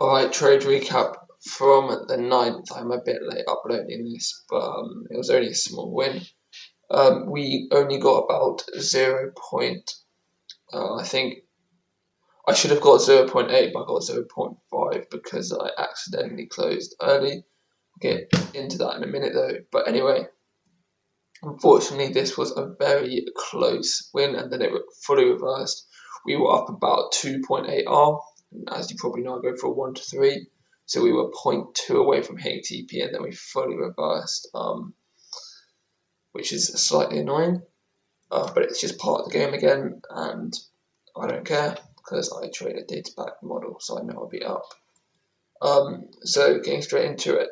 Alright, trade recap from the 9th. I'm a bit late uploading this, but it was only a small win. We only got about 0. I think I should have got 0.8, but I got 0.5 because I accidentally closed early. I'll get into that in a minute though. But anyway, unfortunately, this was a very close win, and then it fully reversed. We were up about 2.8 R. As you probably know, I go for 1 to 3. So we were 0.2 away from hitting TP, and then we fully reversed, which is slightly annoying. But it's just part of the game again, and I don't care because I trade a data back model, so I know I'll be up. So getting straight into it,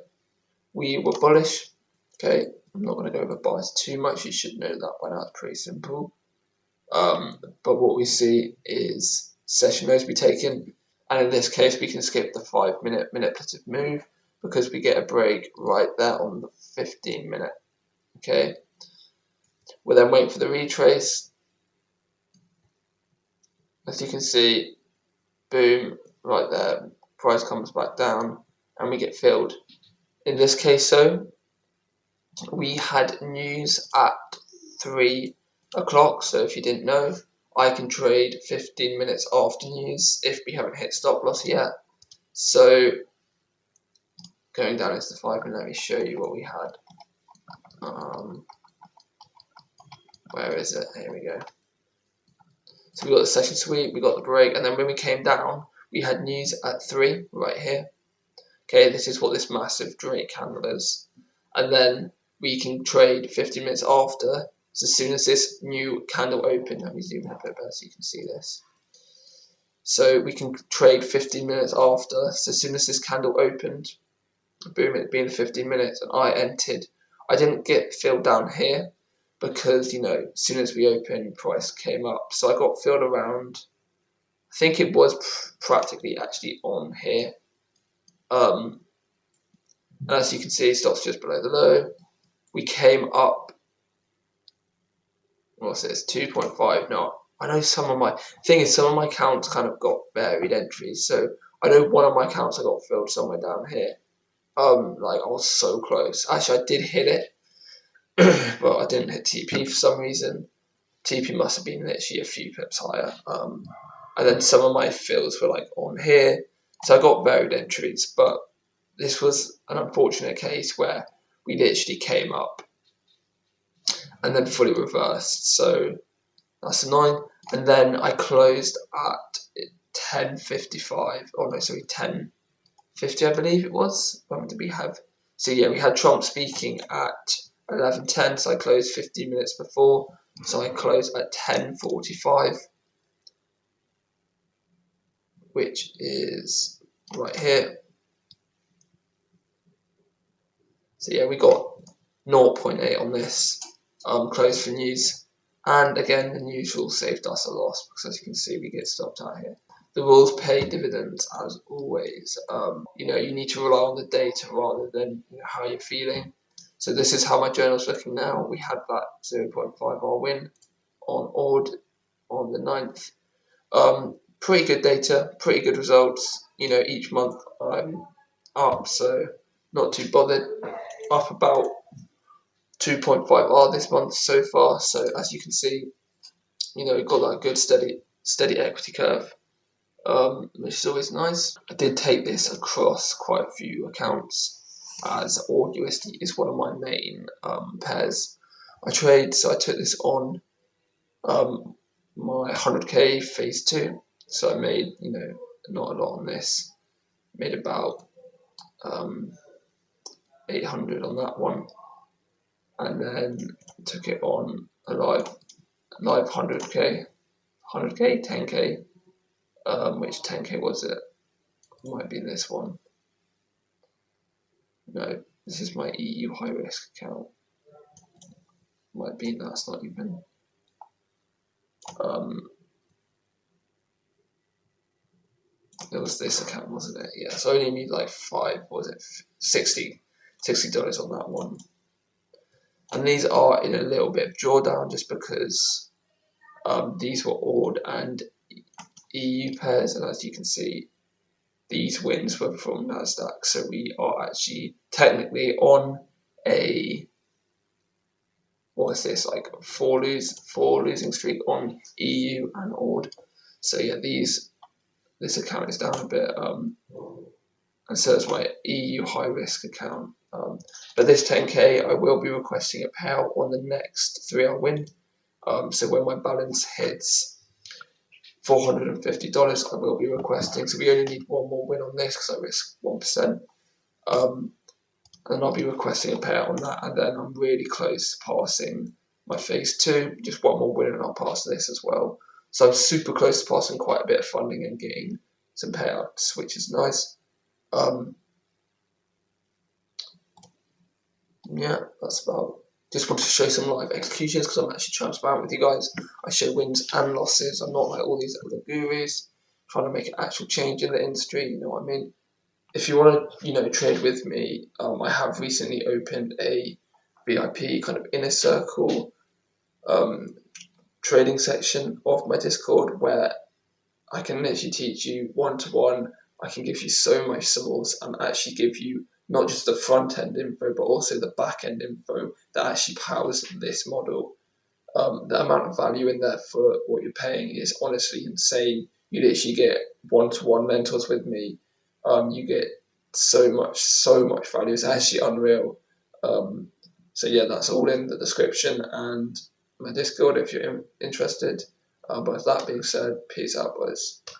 we were bullish. Okay, I'm not going to go over bars too much. You should know that by now. It's pretty simple. But what we see is session lows be taken, and in this case we can skip the 5-minute manipulative move because we get a break right there on the 15-minute. Okay, we're then waiting for the retrace. As you can see, boom, right there, price comes back down and we get filled. In this case though, we had news at 3 o'clock, so if you didn't know, I can trade 15 minutes after news if we haven't hit stop loss yet. So going down into the 5-minute, let me show you what we had. Where is it? Here we go. So we got the session sweep, we got the break, and then when we came down, we had news at 3 right here. Okay, this is what this massive Drake candle is. And then we can trade 15 minutes after. So as soon as this new candle opened, let me zoom in a bit better so you can see this. So we can trade 15 minutes after. So as soon as this candle opened, boom, it being 15 minutes, and I entered. I didn't get filled down here because, you know, as soon as we opened, price came up. So I got filled around. I think it was practically actually on here. And as you can see, stocks just below the low. We came up. What's this? 2.5. No, I know some of my accounts kind of got varied entries. So I know one of my accounts I got filled somewhere down here. Like I was so close. Actually, I did hit it, but I didn't hit TP for some reason. TP must have been literally a few pips higher. And then some of my fills were like on here. So I got varied entries, but this was an unfortunate case where we literally came up and then fully reversed. So that's annoying. And then I closed at 10:55. Oh no, sorry, 10:50, I believe it was. When did we have? So yeah, we had Trump speaking at 11:10. So I closed 15 minutes before. So I closed at 10:45, which is right here. So yeah, we got 0.8 on this. Closed for news. And again, the usual saved us a loss because as you can see, we get stopped out here. The rules pay dividends as always. You know, you need to rely on the data rather than how you're feeling. So this is how my journal's looking now. We had that 0.5R win on AUD on the 9th. Pretty good data, pretty good results. You know, each month I'm up, so not too bothered. Up about 2.5R this month so far. So as you can see, you know, got that good steady equity curve, which is always nice. I did take this across quite a few accounts as AUD USD is one of my main pairs I trade. So I took this on my 100k phase 2. So I made, you know, not a lot on this. Made about 800 on that one, and then took it on a live 100k, 10k. Which 10k was it? Might be this one. No, this is my EU high risk account. Might be that's not even. It was this account, wasn't it? Yeah, so I only need like $60 on that one. And these are in a little bit of drawdown just because these were AUD and EU pairs, and as you can see, these wins were from Nasdaq. So we are actually technically on a, what is this, like four losing streak on EU and AUD. So yeah, this account is down a bit, and so is my EU high risk account. But this 10k, I will be requesting a payout on the next 3-hour win. So when my balance hits $450, I will be requesting. So we only need one more win on this because I risk 1%. And I'll be requesting a payout on that, and then I'm really close to passing my phase 2. Just one more win and I'll pass this as well. So I'm super close to passing quite a bit of funding and getting some payouts, which is nice. Yeah, that's about. Just want to show some live executions because I'm actually transparent with you guys. I show wins and losses. I'm not like all these other gurus trying to make an actual change in the industry. You know what I mean? If you want to, trade with me, I have recently opened a VIP kind of inner circle trading section of my Discord where I can literally teach you one-to-one. I can give you so much source and actually give you not just the front end info, but also the back end info that actually powers this model. The amount of value in there for what you're paying is honestly insane. You literally get one-to-one mentors with me. You get so much value. It's actually unreal. So yeah, that's all in the description and my Discord if you're interested. But with that being said, peace out, boys.